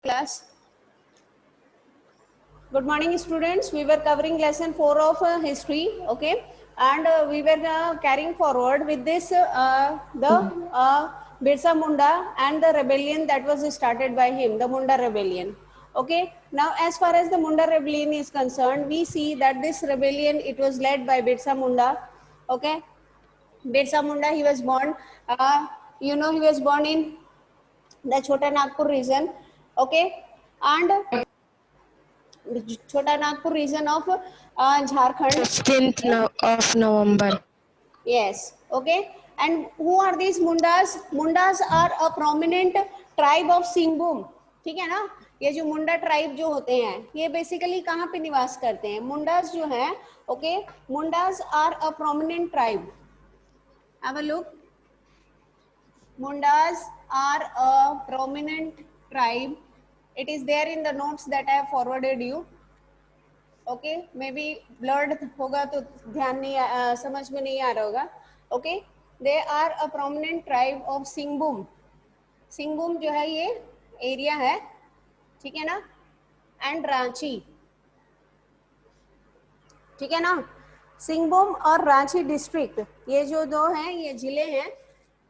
Class. Good morning, students. We were covering lesson 4 of history, okay, and we were carrying forward with this the Birsa Munda and the rebellion that was started by him, the Munda rebellion. Okay. Now, as far as the Munda rebellion is concerned, we see that this rebellion it was led by Birsa Munda. Okay, Birsa Munda. He was born. He was born in the Chota Nagpur region. Okay, and Chota Nagpur region of Jharkhand. 15th of November. Yes. Okay. And who are these Mundas? Mundas are a prominent tribe of Singhbhum. ठीक है ना? ये जो मुंडा tribe जो होते हैं ये basically कहाँ पे निवास करते हैं? मुंडास जो हैं, okay, Mundas are a prominent tribe. Have a look. Mundas are a prominent tribe. It is there in the notes that I have forwarded you. Okay, maybe blurred होगा तो ध्यान नहीं समझ में नहीं आ रहा होगा. Okay, they are a prominent tribe of Singhbhum. Singhbhum जो है ये एरिया है, ठीक है ना, एंड रांची, ठीक है ना. सिंहभूम और रांची डिस्ट्रिक्ट ये जो दो हैं ये जिले हैं,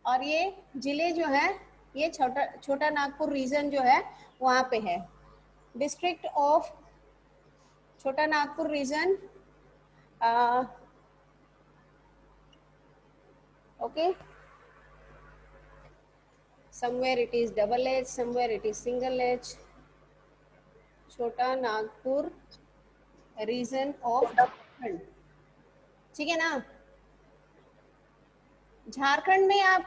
और ये जिले जो है ये छोटा नागपुर रीजन जो है वहाँ पे है. District of Chota Nagpur region. Okay, somewhere it is double H, somewhere it is single H. छोटा नागपुर रीजन ऑफ झारखंड, ठीक है ना. झारखंड में आप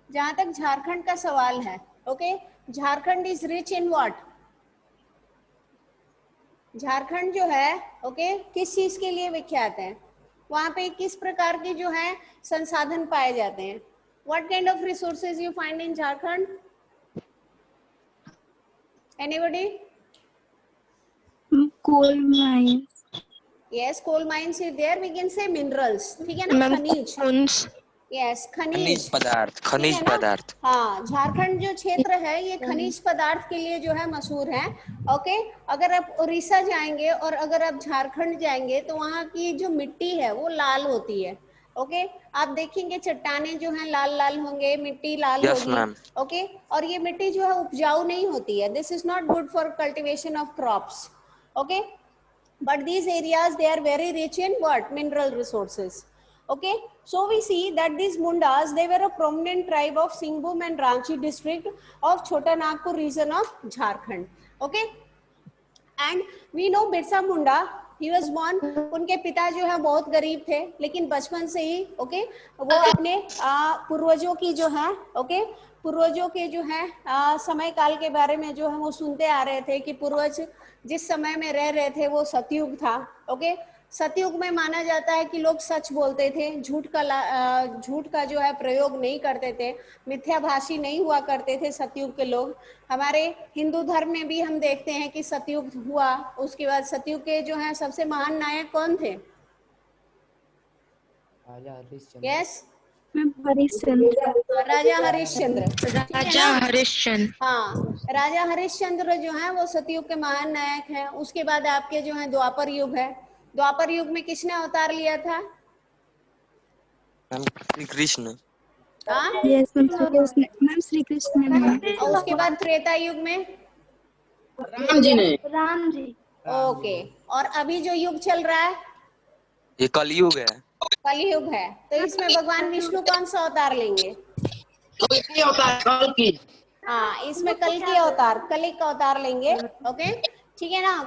जहां तक झारखंड का सवाल है, okay, Jharkhand is rich in what? Jharkhand जो है, ओके, किस चीज के लिए विख्यात है? वहां पे किस प्रकार के जो है संसाधन पाए जाते हैं? What kind of resources you find in Jharkhand? Anybody? Coal mines. Yes, coal mines is there. We can say minerals. ठीक है ना, खनिज. Yes, खनिज पदार्थ, खनिज पदार्थ. हाँ, झारखंड जो क्षेत्र है ये खनिज पदार्थ के लिए जो है मशहूर है. ओके, अगर आप उड़ीसा जाएंगे और अगर आप झारखंड जाएंगे तो वहाँ की जो मिट्टी है वो लाल होती है. ओके, आप देखेंगे चट्टाने जो हैं लाल लाल होंगे, मिट्टी लाल होगी. ओके, और ये मिट्टी जो है उपजाऊ नहीं होती है. This is not good for cultivation of crops. Okay, but these areas they are very rich in what? Mineral resources. Okay, so we see that these Mundas they were a prominent tribe of Singhbhum and Ranchi district of Chota Nagpur region of Jharkhand. Okay, and we know Birsa Munda, he was born. उनके पिता जो है बहुत गरीब थे, लेकिन बचपन से ही ओके वो अपने पूर्वजों की जो है ओके पूर्वजों के जो है समय काल के बारे में जो है वो सुनते आ रहे थे कि पूर्वज जिस समय में रह रहे थे वो सतयुग था. ओके, सतयुग में माना जाता है कि लोग सच बोलते थे, झूठ का जो है प्रयोग नहीं करते थे, मिथ्याभाषी नहीं हुआ करते थे सतयुग के लोग. हमारे हिंदू धर्म में भी हम देखते हैं कि सतयुग हुआ, उसके बाद सतयुग के जो है सबसे महान नायक कौन थे? यस, राजा हरिश्चंद्र. राजा हरिश्चंद्र. हाँ, राजा हरिश्चंद्र जो है वो सतयुग के महान नायक हैं. उसके बाद आपके जो है द्वापर युग है. द्वापर युग में किसने अवतार लिया था? श्री कृष्ण. मैम श्री कृष्ण ने. और उसके बाद त्रेता युग में राम जी ने. राम जी. ओके, और अभी जो युग चल रहा है ये कलयुग है. कलयुग है. तो इसमें भगवान विष्णु कौन सा अवतार लेंगे? कल की. हाँ, इसमें कल की अवतार, कलिक का अवतार लेंगे. ओके, ठीक है ना,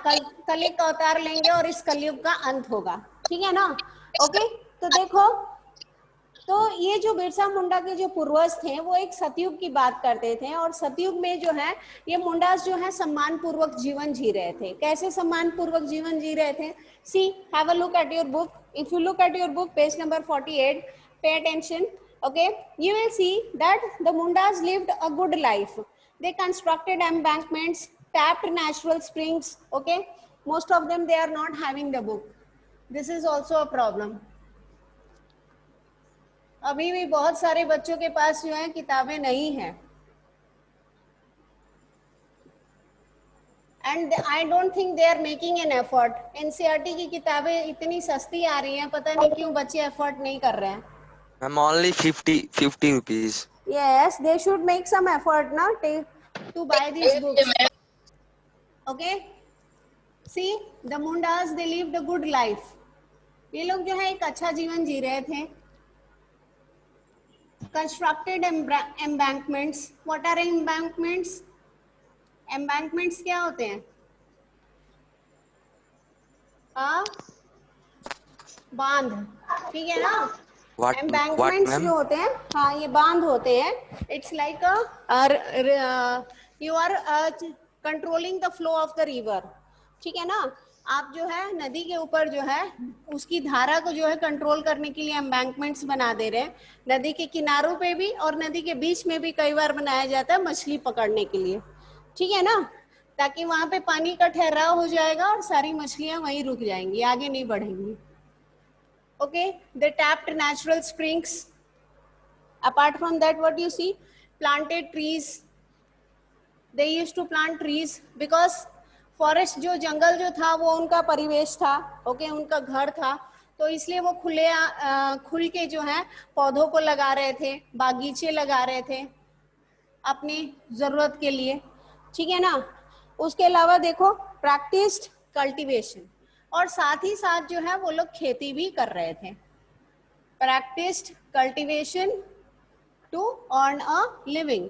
कलिक का अवतार लेंगे और इस कलयुग का अंत होगा. ठीक है ना. ओके, तो देखो, तो ये जो बिरसा मुंडा के जो पूर्वज थे वो एक सतयुग की बात करते थे, और सतयुग में जो है ये मुंडास जो है सम्मान पूर्वक जीवन जी रहे थे. कैसे सम्मान पूर्वक जीवन जी रहे थे? See, have a look at your book. If you look at your book, page number 48, pay attention. Okay, you will see that the Mundas lived a good life. They constructed embankments, tapped natural springs. Okay, most of them they are not having the book. This is also a problem. अभी भी बहुत सारे बच्चों के पास जो है किताबें नहीं हैं. and I don't think they are making an effort. NCERT की किताबें इतनी सस्ती आ रही हैं, पता नहीं क्यों बच्चे एफर्ट नहीं कर रहे हैं. I'm only 50 rupees. Yes, they should make some effort ना to buy these books. Okay, see the Mundas, they lived a good life. ये लोग जो है एक अच्छा जीवन जी रहे थे. Constructed embankments. What are embankments? Embankments क्या होते हैं? बांध, ठीक है ना? Embankments जो होते हैं, हाँ ये बांध होते हैं. It's like you are controlling the flow of the river, ठीक है ना? आप जो है नदी के ऊपर जो है उसकी धारा को जो है कंट्रोल करने के लिए एम्बैंकमेंट्स बना दे रहे हैं. नदी के किनारों पे भी और नदी के बीच में भी कई बार बनाया जाता है मछली पकड़ने के लिए, ठीक है ना? ताकि वहां पे पानी का ठहराव हो जाएगा और सारी मछलियां वहीं रुक जाएंगी, आगे नहीं बढ़ेंगी. Okay, they tapped natural springs. Apart from that, what you see? Planted trees. They used to plant trees because forest जो जंगल जो था वो उनका परिवेश था. ओके, उनका घर था, तो इसलिए वो खुल के जो है पौधों को लगा रहे थे, बागीचे लगा रहे थे अपनी जरूरत के लिए, ठीक है ना? उसके अलावा देखो प्रैक्टिस्ड कल्टीवेशन, और साथ ही साथ जो है वो लोग खेती भी कर रहे थे. Practised cultivation to earn a living.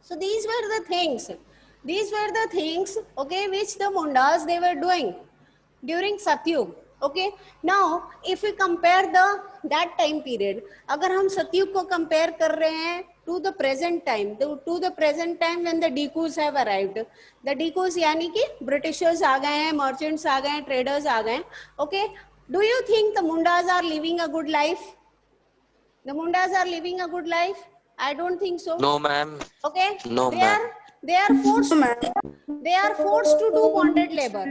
So these were the things, okay, which the Mundas they were doing during Satyug. Okay, now if we compare that time period, अगर हम सतयुग को compare कर रहे हैं to the present time when the Dikus have arrived. The Dikus यानी कि Britishers आ गए हैं, merchants आ गए हैं, traders आ गए हैं. Okay, do you think the Mundas are living a good life? The Mundas are living a good life? I don't think so. No, ma'am. Okay, no, ma'am. They are forced to do bonded labor.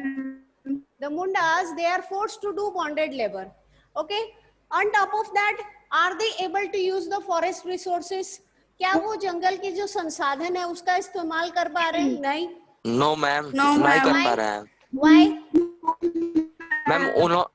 The Mundas, they are forced to do bonded labor. Okay, on top of that, are they able to use the forest resources? क्या वो जंगल के जो संसाधन है उसका इस्तेमाल कर पा रहे हैं? नहीं. No, ma'am. नहीं कर पा रहे हैं. Why? मैम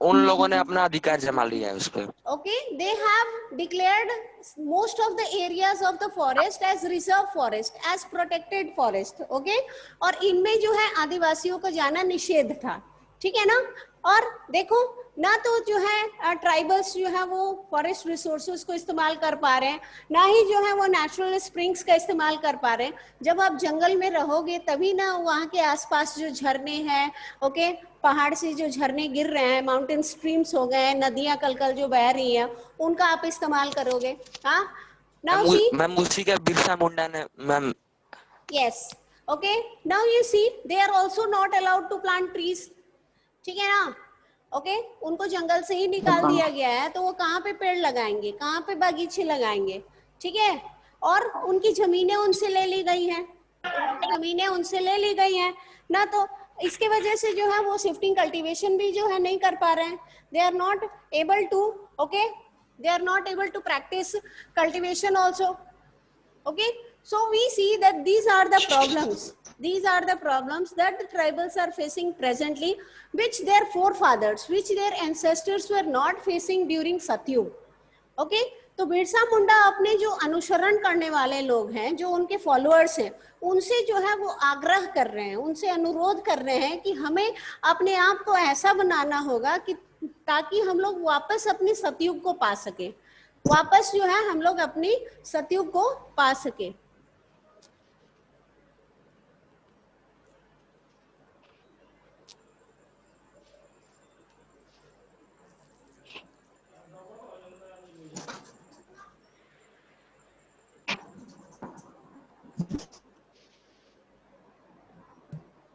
उन लोगों ने अपना अधिकार जमा लिया है उस पर. Okay, they have declared most of the areas of the forest as reserve forest, as protected forest. Okay, और इनमें जो है आदिवासियों को जाना निषेध था, ठीक है ना? और देखो ना तो जो है ट्राइबल्स जो है वो फॉरेस्ट रिसोर्सेज को इस्तेमाल कर पा रहे हैं, ना ही जो है वो नेचुरल स्प्रिंग्स का इस्तेमाल कर पा रहे हैं. जब आप जंगल में रहोगे तभी ना वहाँ के आसपास जो झरने हैं, ओके, पहाड़ से जो झरने गिर रहे हैं, माउंटेन स्ट्रीम्स हो गए, नदियाँ कल जो बह रही हैं, उनका आप इस्तेमाल करोगे. हाँ, नाउ सी मैम उसी का बिरसा मुंडा ने ma'am. Yes, okay, now you see they are also not allowed to plant trees, ठीक है ना? ओके, उनको जंगल से ही निकाल दिया गया है, तो वो कहाँ पे पेड़ लगाएंगे, कहाँ पे बागीचे लगाएंगे, ठीक है? और उनकी जमीनें उनसे ले ली गई हैं, ना, तो इसके वजह से जो है वो शिफ्टिंग कल्टीवेशन भी जो है नहीं कर पा रहे हैं. They are not able to, okay, they are not able to practise cultivation also. Okay, so we see that these are the problems that the tribals are facing presently, which their forefathers, which their ancestors were not facing during Satyug. Okay, तो बिरसा मुंडा अपने जो अनुसरण करने वाले लोग हैं, जो उनके फॉलोअर्स हैं, उनसे जो है वो आग्रह कर रहे हैं, उनसे अनुरोध कर रहे हैं कि हमें अपने आप को ऐसा बनाना होगा कि ताकि हम लोग वापस अपनी सतयुग को पा सके, वापस जो है हम लोग अपनी सतयुग को पा सके.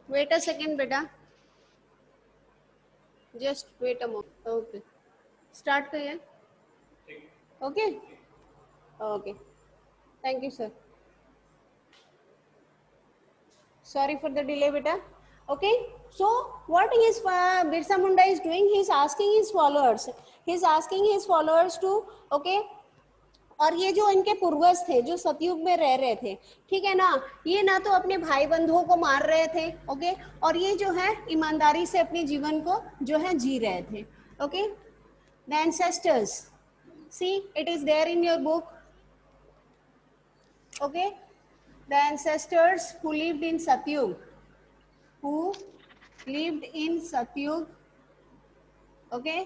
Wait a second, beta. Just wait a moment. Okay. Start करिए. Okay. Okay. Thank you, sir. Sorry for the delay, beta. Okay. So what is Birsa Munda is doing? He is asking his followers. He is asking his followers to, okay, और ये जो इनके पूर्वज थे जो सतयुग में रह रहे थे, ठीक है ना, ये ना तो अपने भाई बंधुओं को मार रहे थे, ओके, और ये जो है ईमानदारी से अपने जीवन को जो है जी रहे थे, okay. The ancestors, see it is there in your book, okay. The ancestors who lived in Satyug, who lived in Satyug, okay,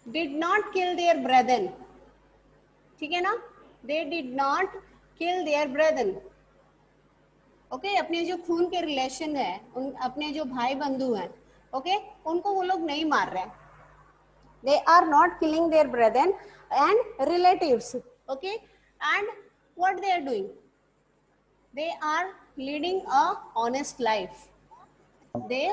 did not kill their brethren, ठीक है ना, they did not kill their brethren, okay, अपने जो खून के relation है, उन अपने जो भाई बंधु हैं, okay, उनको वो लोग नहीं मार रहे, they are not killing their brethren and relatives, okay, and what they are doing, they are leading a honest life, they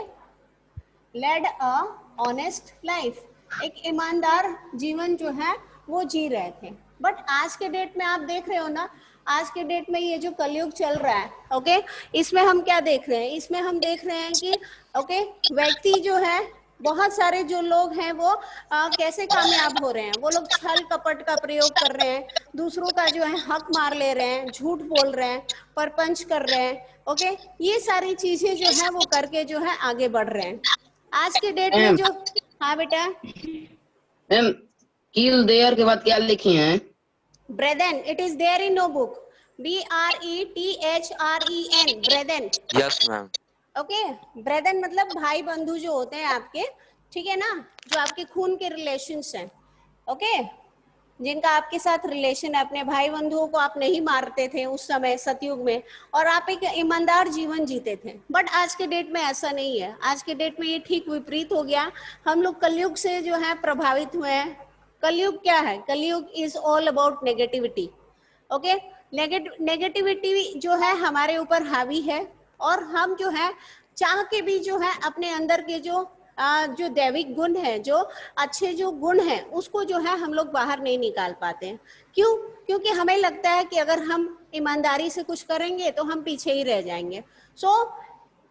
led a honest life, एक ईमानदार जीवन जो है वो जी रहे थे। बट आज के डेट में आप देख रहे हो ना, आज के डेट में ये जो कलयुग चल रहा है, ओके, इसमें हम क्या देख रहे हैं, इसमें हम देख रहे हैं कि ओके, व्यक्ति जो है, बहुत सारे जो लोग हैं वो कैसे कामयाब हो रहे हैं, वो लोग छल कपट का प्रयोग कर रहे हैं, दूसरों का जो है हक मार ले रहे हैं, झूठ बोल रहे हैं, परपंच कर रहे हैं, ओके, ये सारी चीजें जो है वो करके जो है आगे बढ़ रहे हैं आज के डेट में जो। हाँ बेटा। मैम किल देयर के बाद क्या लिखी हैं? ब्रेदन, it is there in no book, BRETHREN, ब्रेदन। Yes ma'am. Okay, ब्रेदन मतलब भाई बंधु जो होते हैं आपके, ठीक है ना, जो आपके खून के रिलेशंस हैं, ओके, जिनका आपके साथ रिलेशन है, अपने भाई बंधुओं को आप नहीं मारते थे उस समय सतयुग में, और आप एक ईमानदार जीवन जीते थे। बट आज के डेट में ऐसा नहीं है, आज के डेट में ये ठीक विपरीत हो गया, हम लोग कलयुग से जो है प्रभावित हुए हैं। कलयुग क्या है? कलयुग is all about negativity, okay, negativity जो है हमारे ऊपर हावी है, और हम जो है चाह के भी जो है अपने अंदर के जो दैविक गुण है, जो अच्छे जो गुण है, उसको जो है हम लोग बाहर नहीं निकाल पाते हैं। क्यों? क्योंकि हमें लगता है कि अगर हम ईमानदारी से कुछ करेंगे तो हम पीछे ही रह जाएंगे।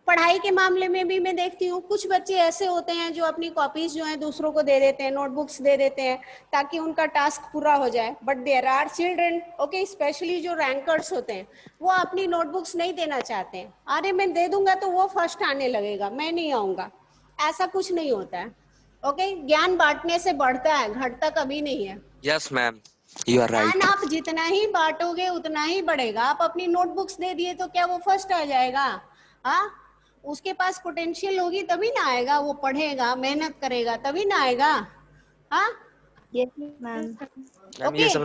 पढ़ाई के मामले में भी मैं देखती हूँ कुछ बच्चे ऐसे होते हैं जो अपनी कॉपीज जो है दूसरों को दे देते हैं, नोटबुक्स दे देते हैं ताकि उनका टास्क पूरा हो जाए। But there are children, okay, specially जो रैंकर्स होते हैं, वो अपनी नोटबुक्स नहीं देना चाहते हैं। अरे मैं दे दूंगा तो वो फर्स्ट आने लगेगा, मैं नहीं आऊंगा। ऐसा कुछ नहीं होता है, ओके, ज्ञान बांटने से बढ़ता है, घटता कभी नहीं है। Yes ma'am, you are right. आप जितना ही बांटोगे उतना ही बढ़ेगा। आप अपनी नोटबुक्स दे दिए तो क्या वो फर्स्ट आ जाएगा? हाँ, उसके पास पोटेंशियल होगी तभी ना आएगा, वो पढ़ेगा, मेहनत करेगा तभी ना आएगा। हाँ, यस मैम। ये सब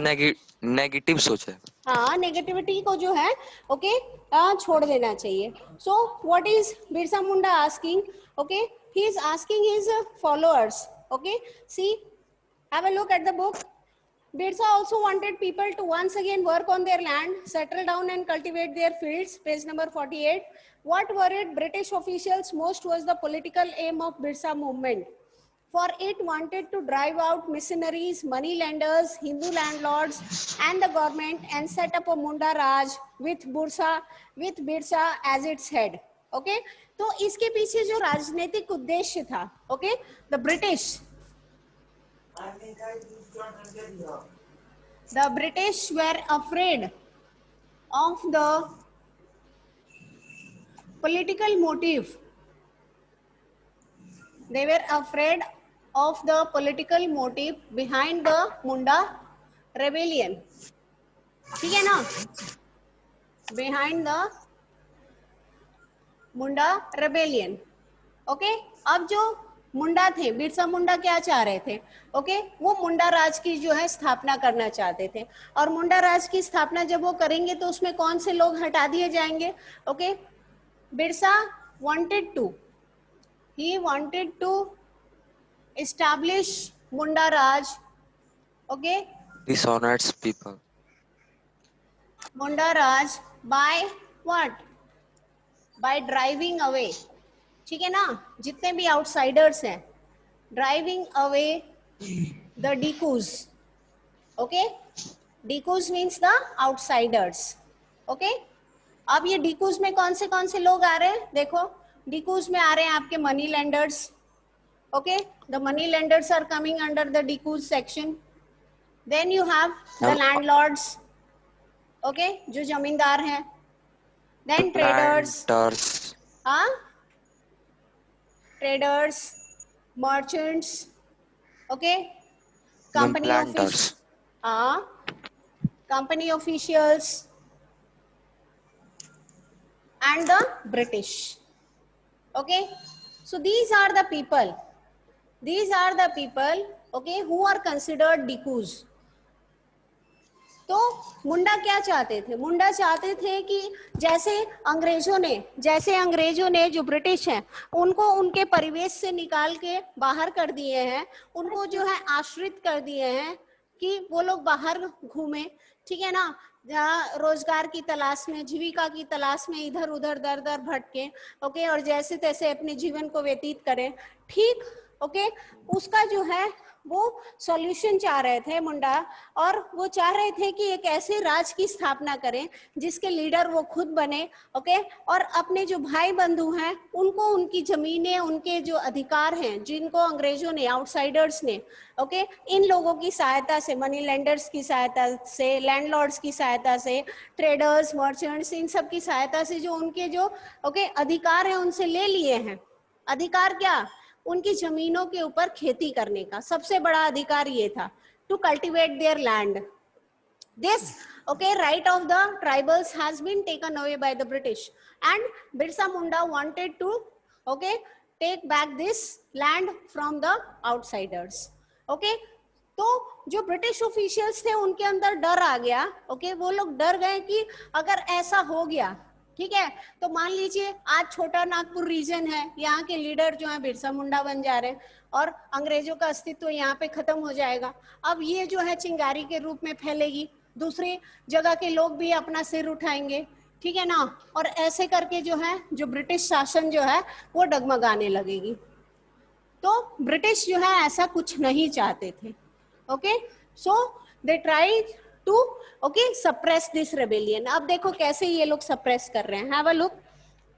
नेगेटिव सोच है। हाँ, नेगेटिविटी को जो है ओके छोड़ देना चाहिए। So what is Birsa Munda asking? Okay, he is asking his followers, okay, see, have a look at the book. Birsa also wanted people to once again work on their land, settle down and cultivate their fields, page number 48. What worried British officials most was the political aim of Birsa movement, for it wanted to drive out missionaries, money lenders, Hindu landlords and the government and set up a Munda Raj with Birsa as its head. Okay, तो इसके पीछे जो राजनीतिक उद्देश्य था, okay, the British were afraid of the political motive. They were afraid of the political motive behind the Munda rebellion. ठीक है ना? Behind the Munda rebellion, okay. अब जो मुंडा थे, बिरसा मुंडा क्या चाह रहे थे? ओके, वो मुंडा राज की जो है स्थापना करना चाहते थे, और मुंडा राज की स्थापना जब वो करेंगे तो उसमें कौन से लोग हटा दिए जाएंगे? Okay, Birsa he wanted to establish Munda Raj, okay, dishonored people, Munda Raj by what? By driving away, ठीक है ना, जितने भी आउटसाइडर्स हैं, driving away the dikus, okay, dikus means the outsiders, okay. अब ये डिकूज में कौन से लोग आ रहे हैं? देखो, डिकूज में आ रहे हैं आपके money lenders, Okay, the money lenders are coming under the decuse section. Then you have the landlords, okay, जो जमींदार हैं. Then traders, हाँ, traders, merchants, okay, company officials, हाँ, company officials, and the British. Okay, so these are the people, okay, who are considered decuse. तो मुंडा क्या चाहते थे? मुंडा चाहते थे कि जैसे अंग्रेजों ने जो ब्रिटिश हैं उनको उनके परिवेश से निकाल के बाहर कर दिए हैं, उनको जो है आश्रित कर दिए हैं कि वो लोग बाहर घूमे, ठीक है ना, जहाँ रोजगार की तलाश में, जीविका की तलाश में इधर उधर दर दर भटके, ओके, और जैसे तैसे अपने जीवन को व्यतीत करें, ठीक, ओके, उसका जो है वो सॉल्यूशन चाह रहे थे मुंडा, और वो चाह रहे थे कि एक ऐसे राज की स्थापना करें जिसके लीडर वो खुद बने, ओके, और अपने जो भाई बंधु हैं उनको उनकी जमीनें, उनके जो अधिकार हैं जिनको अंग्रेजों ने, आउटसाइडर्स ने, ओके, इन लोगों की सहायता से, मनी लेंडर्स की सहायता से, लैंडलॉर्ड्स की सहायता से, ट्रेडर्स, मर्चेंट्स, इन सब की सहायता से जो उनके जो ओके अधिकार हैं उनसे ले लिए हैं. अधिकार क्या? उनकी जमीनों के ऊपर खेती करने का सबसे बड़ा अधिकार ये था, to cultivate their land. This okay right of the tribals has been taken away by the British, and Birsa Munda wanted to okay take back this land from the outsiders. okay, तो जो British officials थे उनके अंदर डर आ गया, okay, वो लोग डर गए कि अगर ऐसा हो गया, ठीक है, तो मान लीजिए आज छोटा नागपुर रीजन है, यहाँ के लीडर जो है बिरसा मुंडा बन जा रहे हैं और अंग्रेजों का अस्तित्व यहाँ पे खत्म हो जाएगा. अब ये जो है चिंगारी के रूप में फैलेगी, दूसरी जगह के लोग भी अपना सिर उठाएंगे, ठीक है ना, और ऐसे करके जो है जो ब्रिटिश शासन जो है वो डगमगाने लगेगी. तो ब्रिटिश जो है ऐसा कुछ नहीं चाहते थे. Okay, so they tried to okay suppress this rebellion. अब देखो कैसे ये लोग suppress कर रहे हैं. Have a look,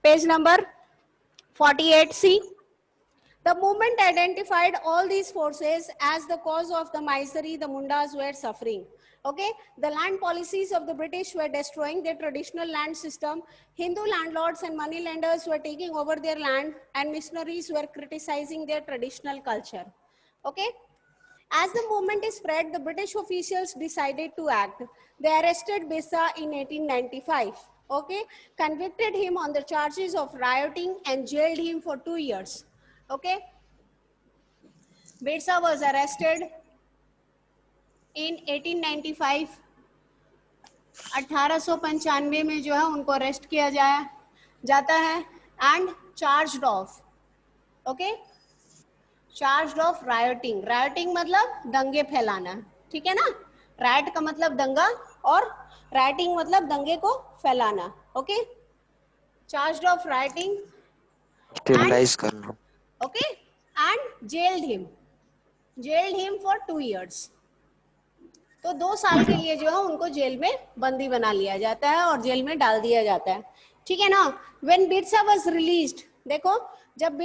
page number 48C. The movement identified all these forces as the cause of the misery the Mundas were suffering. Okay, the land policies of the British were destroying their traditional land system. Hindu landlords and money lenders were taking over their land, and missionaries were criticizing their traditional culture. Okay. As the movement spread, the British officials decided to act. They arrested Birsa in 1895, okay, convicted him on the charges of rioting and jailed him for 2 years. Okay, Birsa was arrested in 1895. 1895 में जो है उनको arrest किया जाता है and charged of, okay, charge of rioting. Rioting मतलब दंगे फैलाना, ठीक है ना, राइट का मतलब दंगा और राइटिंग मतलब दंगे को फैलाना. Okay, charge of rioting, criminalise करना. Okay, and jailed him for 2 years. तो 2 साल के लिए जो है उनको जेल में बंदी बना लिया जाता है और जेल में डाल दिया जाता है, ठीक है ना. व्हेन बिरसा वाज रिलीज्ड, देखो जब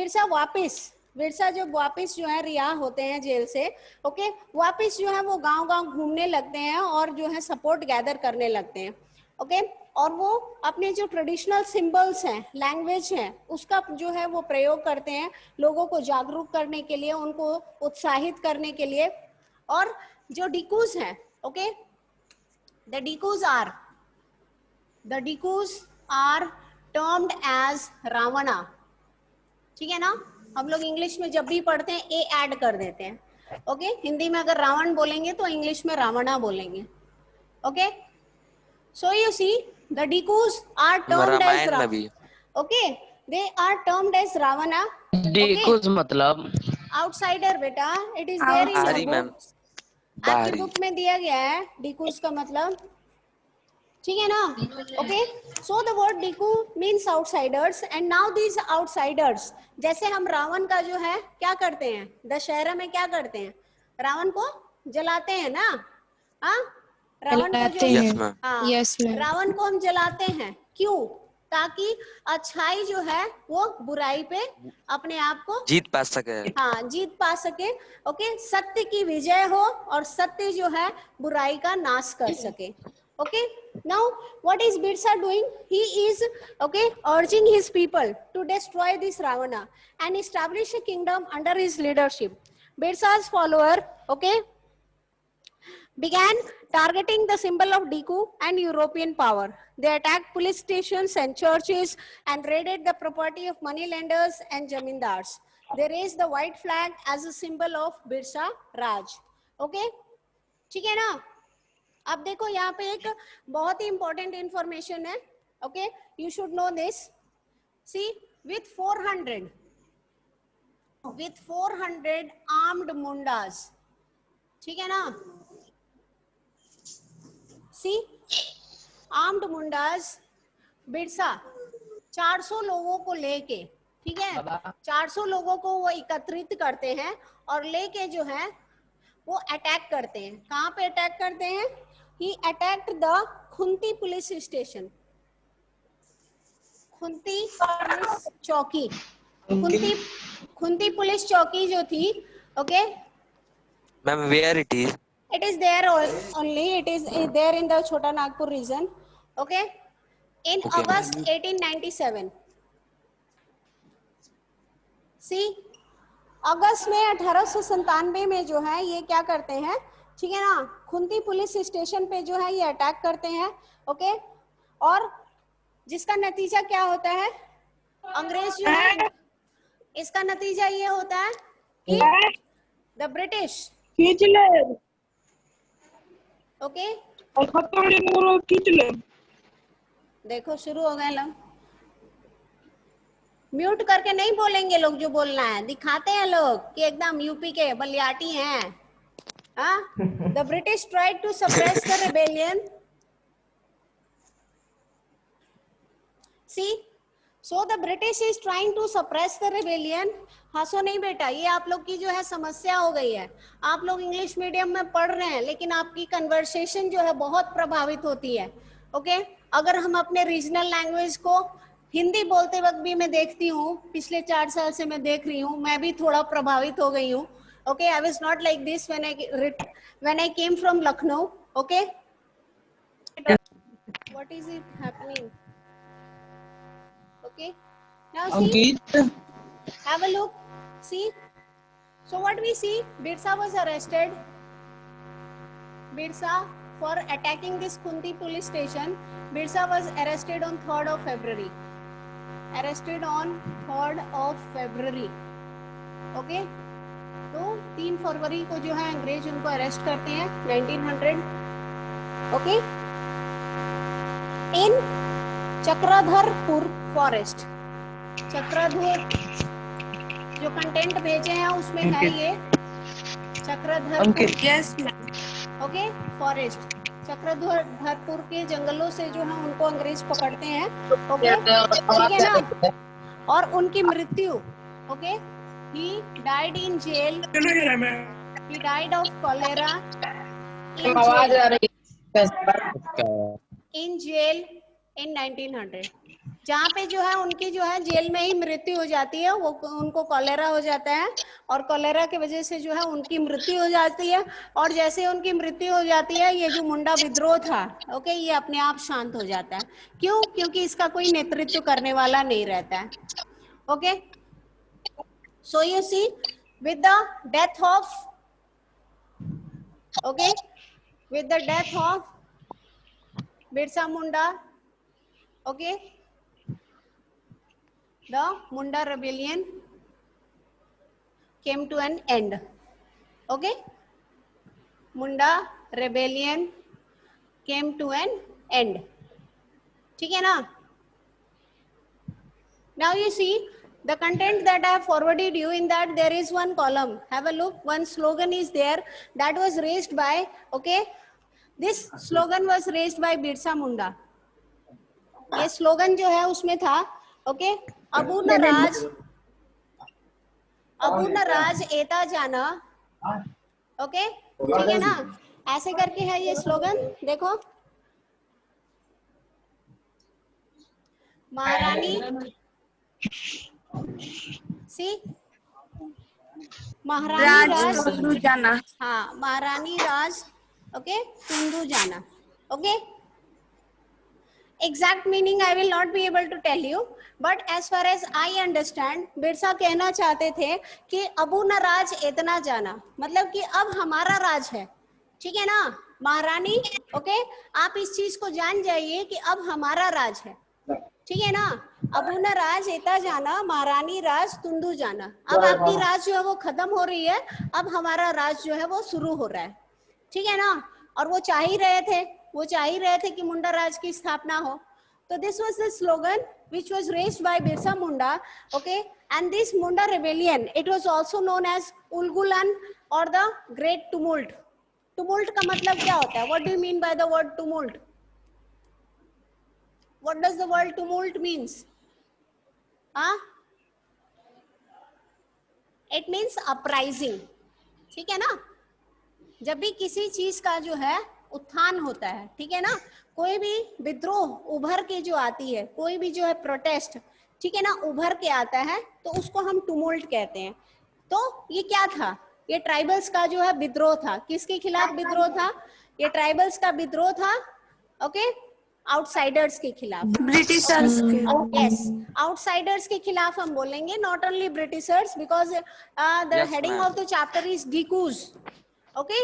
बिरसा जब वापस जो है रिहा होते हैं जेल से, ओके, वापस जो है वो गांव-गांव घूमने लगते हैं और जो है सपोर्ट गैदर करने लगते हैं. ओके, और वो अपने जो ट्रेडिशनल सिंबल्स हैं, लैंग्वेज है, उसका जो है वो प्रयोग करते हैं लोगों को जागरूक करने के लिए, उनको उत्साहित करने के लिए. और जो डिकूज हैं, okay, the dikus are termed as Ravana, ठीक है ना. हम लोग इंग्लिश में जब भी पढ़ते हैं ए ऐड कर देते हैं, ओके, हिंदी में अगर रावण बोलेंगे तो इंग्लिश में रावणा बोलेंगे. Okay, so you see the dikus are termed as Ravan. Okay, they are termed as Ravana. Dikus मतलब आउटसाइडर बेटा, it is there in your book, आपकी बुक में दिया गया है डिकूज का मतलब, ठीक है ना. Okay, so the word diku means outsiders, and now these outsiders, जैसे हम रावण का जो है क्या करते हैं, दशहरा में क्या करते हैं, रावण को जलाते हैं ना. हाँ, रावण को जो, हाँ, रावण को हम जलाते हैं, क्यों? ताकि अच्छाई जो है वो बुराई पे अपने आप को जीत पा सके। हाँ, जीत पा सके। ओके, सत्य की विजय हो और सत्य जो है बुराई का नाश कर सके। Okay, now what is Birsa doing? He is urging his people to destroy this Ravana and establish a kingdom under his leadership. Birsa's follower began targeting the symbol of Diku and European power. They attacked police stations and churches and raided the property of moneylenders and zamindars. They raised the white flag as a symbol of Birsa Raj. Okay, ठीक है ना? अब देखो यहाँ पे एक बहुत ही इंपॉर्टेंट इंफॉर्मेशन है। Okay, you should know this. See, with 400 armed Mundas, ठीक है ना? सी, आर्म्ड मुंडास, बिरसा 400 लोगों को लेके, ठीक है, 400 लोगों को वो एकत्रित करते हैं और लेके जो है वो अटैक करते हैं। कहाँ पे अटैक करते हैं? He attacked the Khunti police station, Khunti police चौकी, खुंती पुलिस चौकी जो थी। Okay ma'am, where it is? It is there only. It is there in the Chota Nagpur region. Okay, in August 1897. See, अगस्त में 1897 में जो है ये क्या करते हैं, ठीक है ना, खुंती पुलिस स्टेशन पे जो है ये अटैक करते हैं। ओके, और जिसका नतीजा क्या होता है, अंग्रेज जो है, इसका नतीजा ये होता है कि द ब्रिटिश ओके देखो शुरू हो गए लोग, म्यूट करके नहीं बोलेंगे लोग, जो बोलना है दिखाते हैं लोग कि एकदम यूपी के बलियाटी हैं। The British tried to suppress the rebellion. See, so the British is trying to suppress the rebellion. हंसो नहीं बेटा, ये आप लोग की जो है समस्या हो गई है। आप लोग इंग्लिश मीडियम में पढ़ रहे हैं लेकिन आपकी कन्वर्सेशन जो है बहुत प्रभावित होती है। ओके, अगर हम अपने रीजनल लैंग्वेज को हिंदी बोलते वक्त भी मैं देखती हूँ, पिछले 4 साल से मैं देख रही हूँ, मैं भी थोड़ा प्रभावित हो गई हूँ। Okay, I was not like this when I came from Lucknow. Okay, what is it happening? Okay, now see, have a look. See, so what we see, Birsa was arrested. Birsa, for attacking this Kunti police station, Birsa was arrested on 3rd of February. Arrested on 3rd of February. Okay. तो 3 फरवरी को जो है अंग्रेज उनको arrest करते हैं 1900। Okay, इन Chakradharpur forest. Chakradhar जो content भेजे हैं उसमें है ये Chakradharpur, yes okay, forest, Chakradharpur के जंगलों से जो है उनको अंग्रेज पकड़ते हैं। ओके, ठीक है ना, और उनकी मृत्यु, okay, he died in jail. He died of cholera in jail in 1900। जहाँ पे जो है उनकी जो है जेल में ही मृत्यु हो जाती है, वो उनको कॉलेरा हो जाता है और कॉलेरा की वजह से जो है उनकी मृत्यु हो जाती है। और जैसे उनकी मृत्यु हो जाती है, ये जो मुंडा विद्रोह था, ओके, ये अपने आप शांत हो जाता है। क्यों? क्योंकि इसका कोई नेतृत्व करने वाला नहीं रहता है। Okay, so you see, with the death of Birsa Munda, okay, the Munda rebellion came to an end. Okay, Munda rebellion came to an end, ठीक है ना? Now you see the content that I have forwarded you, in that there is one column. Have a look. One slogan is there that was raised by, okay, this slogan was raised by Birsa Munda. ये slogan जो है उसमें था, okay, Abu न राज एता जाना, okay, ठीक है ना, ऐसे करके है ये स्लोगन। देखो, महारानी, सी महारानी राज तुंदू जाना। हाँ, महारानी राज, ओके, तुंदू जाना, okay. Exact meaning I will not be able to tell you, but as far as I understand, Birsa कहना चाहते थे कि अबू न राज इतना जाना, मतलब कि अब हमारा राज है, ठीक है ना महारानी, ओके। आप इस चीज को जान जाइए कि अब हमारा राज है, ठीक है ना। अबू न राज इतना जाना, महारानी राज तुंदू जाना। अब आपकी राज जो है वो खत्म हो रही है, अब हमारा राज जो है वो शुरू हो रहा है, ठीक है ना। और वो चाह ही रहे थे कि मुंडा राज की स्थापना हो। तो this was the slogan which was raised by Birsa Munda, okay, and this Munda rebellion, it was also known as Ulgulan or the Great Tumult. Tumult का मतलब क्या होता है? What do you mean by the word tumult? What does the word tumult means? हाँ? It means uprising, ठीक है ना। जब भी किसी चीज का जो है उत्थान होता है, ठीक है ना, कोई भी विद्रोह उभर के जो आती है, कोई भी जो है प्रोटेस्ट, ठीक है ना, उभर के आता है, तो उसको हम टुमुल्ट कहते हैं। तो ये क्या था? ये ट्राइबल्स का जो है विद्रोह था। किसके खिलाफ विद्रोह था? ये ट्राइबल्स का विद्रोह था, ओके, आउटसाइडर्स के खिलाफ, ब्रिटिशर्स के। यस, आउटसाइडर्स के खिलाफ हम बोलेंगे, not only Britishers, because the heading of the chapter is dikus, okay.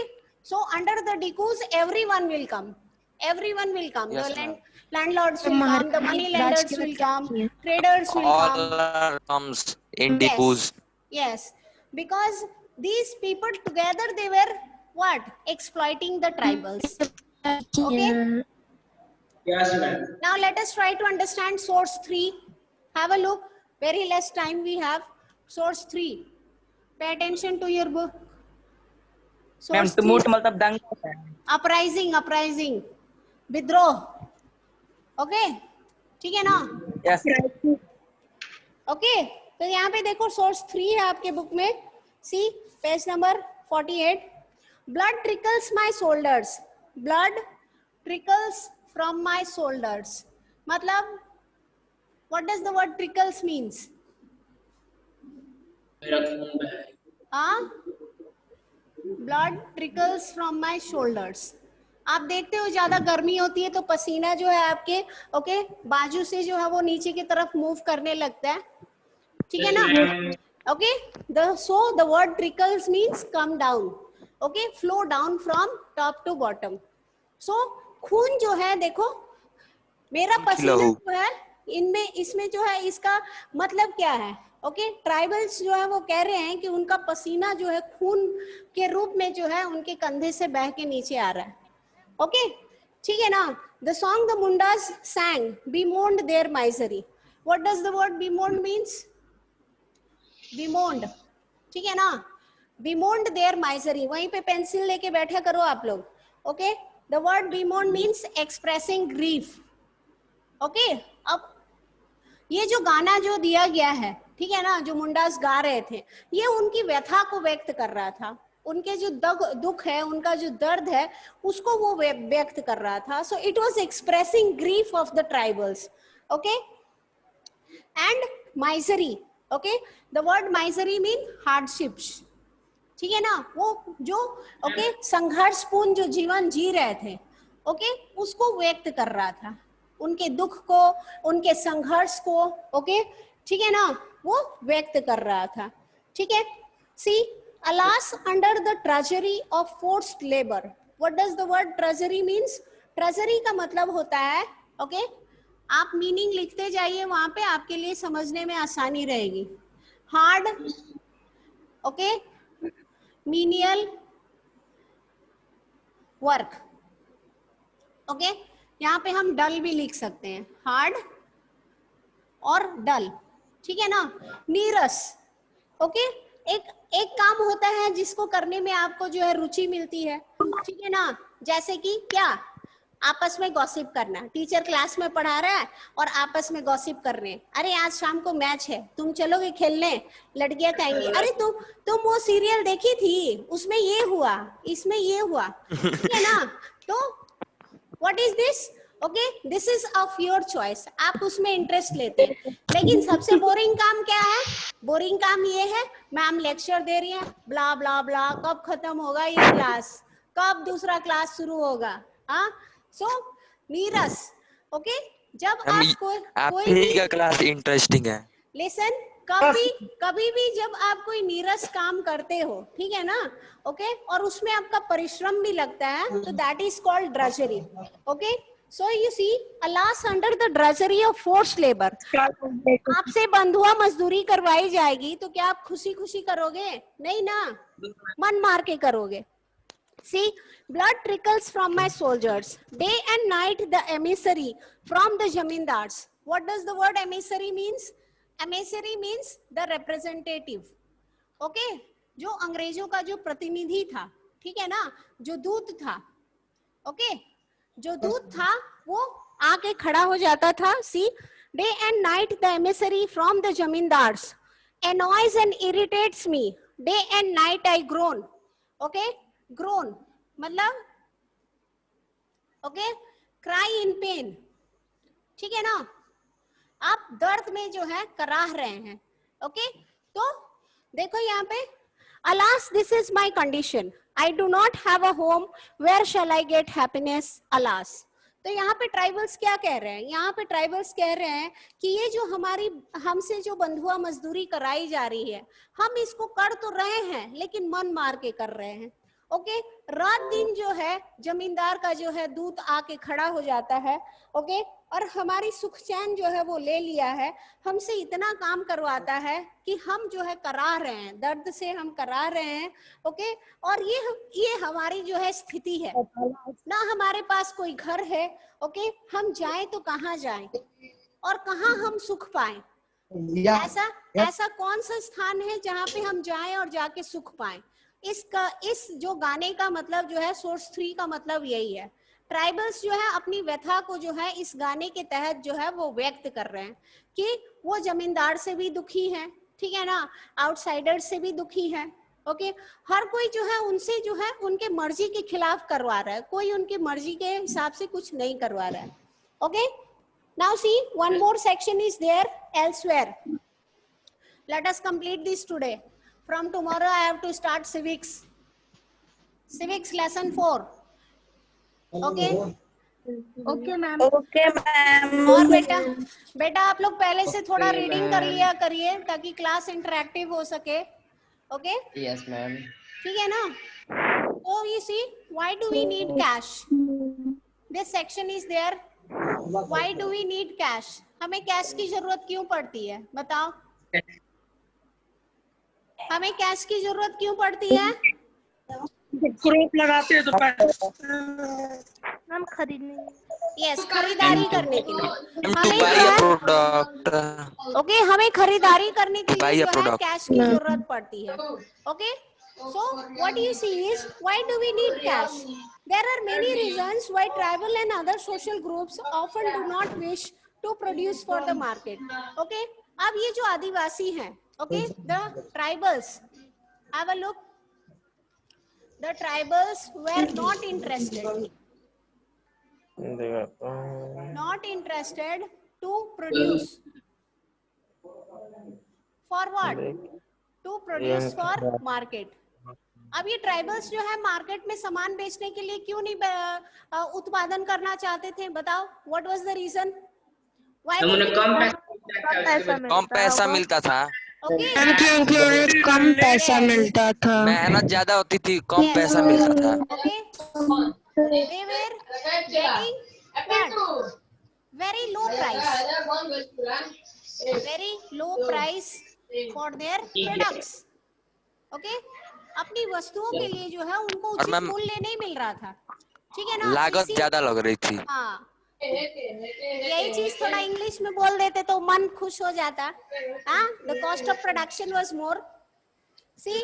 So under the decus everyone will come, yes, the landlords will come, the money lenders will come, traders will come, all comes in decus, yes, because these people together they were what? Exploiting the tribals, okay. Yes, ma'am. Now let us try to understand source 3. Have a look, very less time we have. Source 3, pay attention to your book. Ma'am tumult मतलब दंगा, uprising, विद्रोह, okay, ठीक है ना। Yes, okay, तो यहाँ पे देखो सोर्स 3 है आपके बुक में, see page number 48। Blood trickles my shoulders, blood trickles from my shoulders, मतलब what does the word trickles means? हाँ, blood trickles from my shoulders. आप देखते हो ज्यादा गर्मी होती है तो पसीना जो है आपके, ओके, बाजू से जो है वो नीचे की तरफ मूव करने लगता है, ठीक है ना, okay. So the word trickles means come down, okay, flow down from top to bottom. So खून जो है, देखो मेरा पसीना जो है इनमें, इसमें जो है इसका मतलब क्या है, ओके। ट्राइबल्स जो है वो कह रहे हैं कि उनका पसीना जो है खून के रूप में जो है उनके कंधे से बह के नीचे आ रहा है, ओके, ठीक है ना। The song the Mundas sang bemoaned their misery. What does the word bemoaned means? bemoaned, ठीक है ना, bemoaned their misery। वहीं पे पेंसिल लेके बैठा करो आप लोग, okay. The word bemoaned means expressing grief, okay. अब ये जो गाना जो दिया गया है, ठीक है ना, जो मुंडास गा रहे थे, ये उनकी व्यथा को व्यक्त कर रहा था, उनके जो दुख है, उनका जो दर्द है, उसको वो व्यक्त कर रहा था। So it was expressing grief of the tribals, okay. And misery, okay, the word misery mean hardships, ठीक है ना, वो जो ओके संघर्षपूर्ण जो जीवन जी रहे थे, ओके, उसको व्यक्त कर रहा था, उनके दुख को, उनके संघर्ष को, ओके, ठीक है ना, वो व्यक्त कर रहा था, ठीक है। सी alas under the treasury of forced labor. What does the word treasury means? treasury का मतलब होता है, ओके, आप मीनिंग लिखते जाइए, वहां पे आपके लिए समझने में आसानी रहेगी। Hard, okay, menial work, okay, यहाँ पे हम डल भी लिख सकते हैं, हार्ड और डल, ठीक है ना। नीरस, ओके, एक काम होता है जिसको करने में आपको जो है रुचि मिलती है, ठीक है ना, जैसे कि क्या, आपस में गॉसिप करना। टीचर क्लास में पढ़ा रहा है और आपस में गॉसिप कर रहे हैं, अरे आज शाम को मैच है, तुम चलोगे खेलने? लड़कियां कहेंगी, अरे तुम वो सीरियल देखी थी, उसमें ये हुआ, इसमें ये हुआ, ठीक है ना। तो what is this? Okay, this is of your choice, आप उसमें इंटरेस्ट लेते हैं। लेकिन सबसे बोरिंग काम क्या है? बोरिंग काम ये है, मैम लेक्चर दे रही है, ब्ला ब्ला ब्ला, कब खत्म होगा ये क्लास, कब दूसरा क्लास शुरू होगा। हाँ, सो नीरस, ओके, जब आप कोई भी का क्लास इंटरेस्टिंग है। लिसन, कभी भी जब आप कोई नीरस काम करते हो, ठीक है ना, ओके, और उसमें आपका परिश्रम भी लगता है, तो that is called drudgery. Okay, so you see, alas under the drudgery of force labour, आपसे बंधुआ मजदूरी करवाई जाएगी तो क्या आप खुशी खुशी करोगे? नहीं ना, मन मार के करोगे। See, blood trickles from my soldiers. Day and night the emissary from the zamindars. What does the word emissary means? Emissary means the representative. Okay? जो अंग्रेजों का जो प्रतिनिधि था, ठीक है ना, जो दूत था, ओके, जो दूत था वो आके खड़ा हो जाता था। See, day and night the emissary from the zamindars annoys and irritates me. Day and night I groan. Okay? Grown मतलब ओके, क्राई इन पेन, ठीक है ना, आप दर्द में जो है कराह रहे हैं। ओके, तो देखो यहाँ पे, alas this is my condition, I do not have a home, where shall I get happiness, alas. तो यहाँ पे ट्राइबल्स क्या कह रहे हैं? यहाँ पे ट्राइबल्स कह रहे हैं कि ये जो हमसे जो बंधुआ मजदूरी कराई जा रही है, हम इसको कर तो रहे हैं लेकिन मन मार के कर रहे हैं। ओके, रात दिन जो है जमींदार का जो है दूत आके खड़ा हो जाता है, ओके, और हमारी सुख चैन जो है वो ले लिया है, हमसे इतना काम करवाता है कि हम जो है करा रहे हैं, दर्द से हम करा रहे हैं। ओके, और ये हमारी जो है स्थिति है ना, हमारे पास कोई घर है, ओके, हम जाएं तो कहाँ जाएं और कहाँ हम सुख पाएं? ऐसा कौन सा स्थान है जहाँ पे हम जाएं और जाके सुख पाएं? इस जो गाने का मतलब जो है, सोर्स 3 का मतलब यही है। ट्राइबल्स जो है अपनी व्यथा को जो है इस गाने के तहत जो है वो व्यक्त कर रहे हैं कि वो जमींदार से भी दुखी हैं, ठीक है ना, आउटसाइडर से भी दुखी है। ओके, हर कोई जो है उनसे जो है उनके मर्जी के खिलाफ करवा रहा है, कोई उनकी मर्जी के हिसाब से कुछ नहीं करवा रहा है। Okay, now see, one more section is there elsewhere. Let us complete this today. From tomorrow I have to start civics lesson 4. Okay? Okay ma'am. और बेटा आप लोग पहले से थोड़ा रीडिंग कर लिया करिए ताकि क्लास इंटरेक्टिव हो सके। ओके? Yes ma'am. ठीक है ना? So you see, why do we need cash? This section is there. Why do we need cash? हमें कैश की जरूरत क्यों पड़ती है? बताओ। हमें कैश की जरूरत क्यों पड़ती है? ग्रुप लगाते हैं तो हम खरीदने, यस, खरीदारी करने के लिए ओके, हमें खरीदारी करने के लिए जो है कैश की जरूरत पड़ती है। Okay, so what you see is, why do we need cash? There are many reasons why tribal and other social groups often do not wish to produce for the market. Okay, अब ये जो आदिवासी हैं, okay, the tribals, have a look, the tribals were not interested to produce for what? To produce for market. अब ये tribals जो है market में सामान बेचने के लिए क्यों नहीं उत्पादन करना चाहते थे? बताओ, व्हाट वाज द रीजन? कम पैसा मिलता था। कम पैसा मिलता था, मेहनत ज्यादा होती थी, कम पैसा मिलता था। They were getting what? Very low price for their products. Okay, अपनी वस्तुओं के लिए जो है उनको उचित मूल्य नहीं मिल रहा था, ठीक है ना, लागत ज्यादा लग रही थी। हाँ, यही चीज थोड़ा इंग्लिश में बोल देते तो मन खुश हो जाता। हाँ, the cost of production was more. See,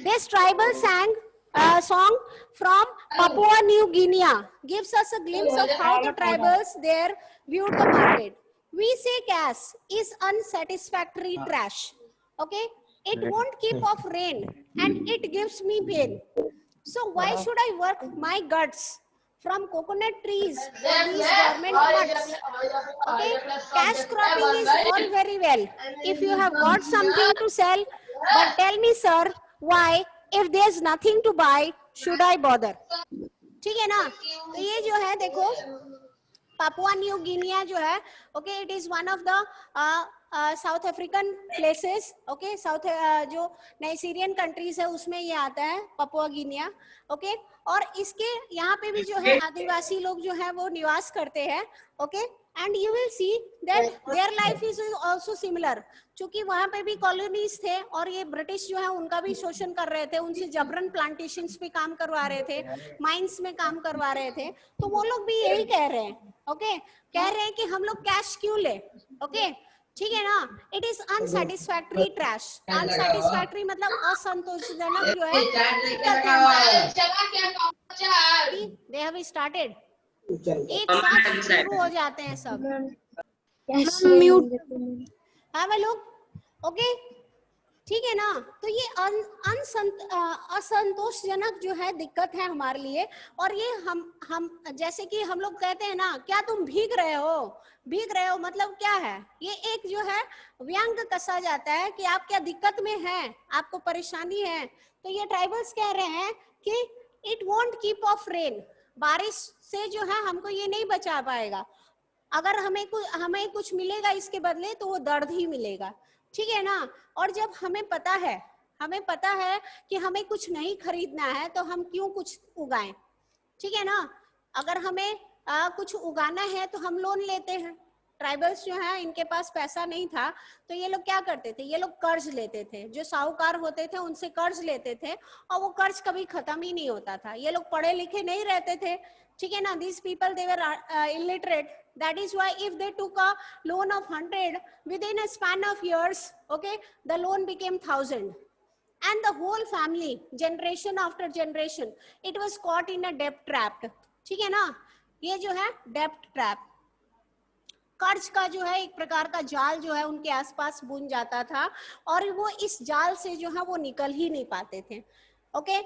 this tribal sang a song from Papua New Guinea gives us a glimpse of how the tribals there viewed the market. We say cash is unsatisfactory trash. Okay, it won't keep off rain and it gives me pain. So why should I work my guts from coconut trees for these government huts. Okay, cash cropping is all very well if you have got something to sell, but tell me sir, why if there's nothing to buy should I bother? ठीक है ना? तो ये जो है देखो Papua new Guinea जो है, okay, it is one of the south African places, okay, south जो नाइजीरियन कंट्रीज है उसमें ये आता है पापुआ गिनिया, ओके, और इसके यहाँ पे भी जो है आदिवासी लोग जो है वो निवास करते हैं, okay, and you will see that their life is also similar, क्योंकि वहां पे भी कॉलोनीज थे और ये ब्रिटिश जो है उनका भी शोषण कर रहे थे, उनसे जबरन प्लांटेशंस पे काम करवा रहे थे, माइंस में काम करवा रहे थे, तो वो लोग भी यही कह रहे हैं, ओके, कह रहे हैं कि हम लोग कैश क्यों ले, ओके, ठीक है ना? इट इज अनसेटिस्फैक्टरी ट्रैश, अनसेटिस्फैक्टरी मतलब असंतोषजनक जो है, दे हैव स्टार्टेड, एक साथ शुरू हो जाते हैं सब, हाँ वो लोग, ओके, ठीक है ना? तो ये असंतोषजनक जो है दिक्कत है हमारे लिए, और ये हम जैसे कि हम लोग कहते हैं ना, क्या तुम भीग रहे हो मतलब क्या है? ये एक जो है व्यंग कसा जाता है कि आप क्या दिक्कत में हैं, आपको परेशानी है, तो ये ट्राइबल्स कह रहे हैं कि it won't keep of rain, बारिश से जो है हमको ये नहीं बचा पाएगा, अगर हमें कुछ मिलेगा इसके बदले तो वो दर्द ही मिलेगा, ठीक है ना? और जब हमें पता है कि हमें कुछ नहीं खरीदना है तो हम क्यों कुछ उगाएं, ठीक है ना? अगर हमें कुछ उगाना है तो हम लोन लेते हैं, ट्राइबल्स जो है इनके पास पैसा नहीं था तो ये लोग क्या करते थे, ये लोग कर्ज लेते थे, जो साहूकार होते थे उनसे कर्ज लेते थे और वो कर्ज कभी खत्म ही नहीं होता था, ये लोग पढ़े लिखे नहीं रहते थे, ठीक है ना? These people they were illiterate, that is why if they took a loan of 100 within a span of years, okay, the loan became 1000 and the whole family generation after generation it was caught in a debt trap, ठीक है ना? ये जो है डेप्ट trap, कर्ज का जो है एक प्रकार का जाल जो है उनके आसपास बुन जाता था और वो इस जाल से जो है वो निकल ही नहीं पाते थे, ओके,